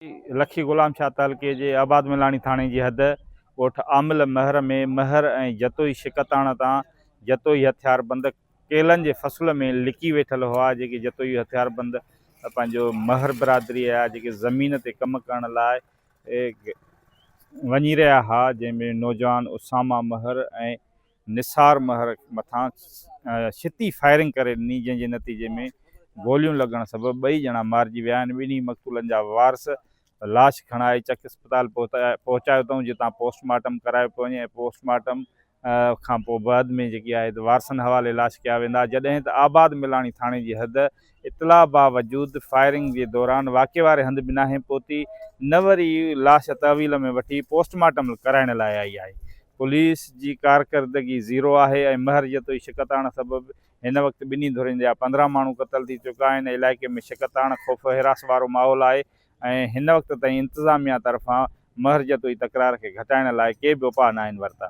लखी गुलाम शाह तालुके जे आबाद मिलानी थाणे जी हद ॻोठ आमिल महर में महर ऐं जतोई शिकताण तां जतोई हथियारबंद केलनि जे फसल में लिकी वेठल हुआ। जेके जतोई हथियारबंद पंहिंजो महर बिरादरी जा जेके ज़मीन ते कमु करण लाइ वञी रहिया हुआ, जंहिंमें नौजवान उसामा महर ऐं निसार महर मथां छिती फायरिंग करे ॾिनी, जंहिंजे नतीजे में गोलियूं लॻण सबबि ॿई ॼणा मारिजी विया आहिनि। ॿिन्ही मक़तूलनि जा वारस लाश खणाए चक अस्पताल पहुचायो अथऊं, जितां पोस्टमार्टम करायो पियो वञे ऐं पोस्टमार्टम खां पोइ बाद में जेकी आहे वारसनि हवाले लाश कया वेंदा। जॾहिं त आबाद मिलानी थाणे जी हद इतला बावजूदि फायरिंग जे दौरान वाक़े वारे हंधि बि नाहे पहुती, न वरी लाश तहवील में वठी पोस्टमार्टम कराइण लाइ आई आहे। पुलिस जी कारकर्दगी ज़ीरो आहे ऐं महर जतोई शिकताण सबबि हिन वक़्तु ॿिन्ही धुरनि जा 15 माण्हू क़तल थी चुका आहिनि। इलाइक़े में शिकताण ख़ौफ़ हिरास वारो माहौल आहे ऐं हिन वक़्त ताईं इंतिज़ामिया तरफ़ां महर जतोई तकरार खे घटाइण लाइ के बि उपाउ न आहिनि वरिता।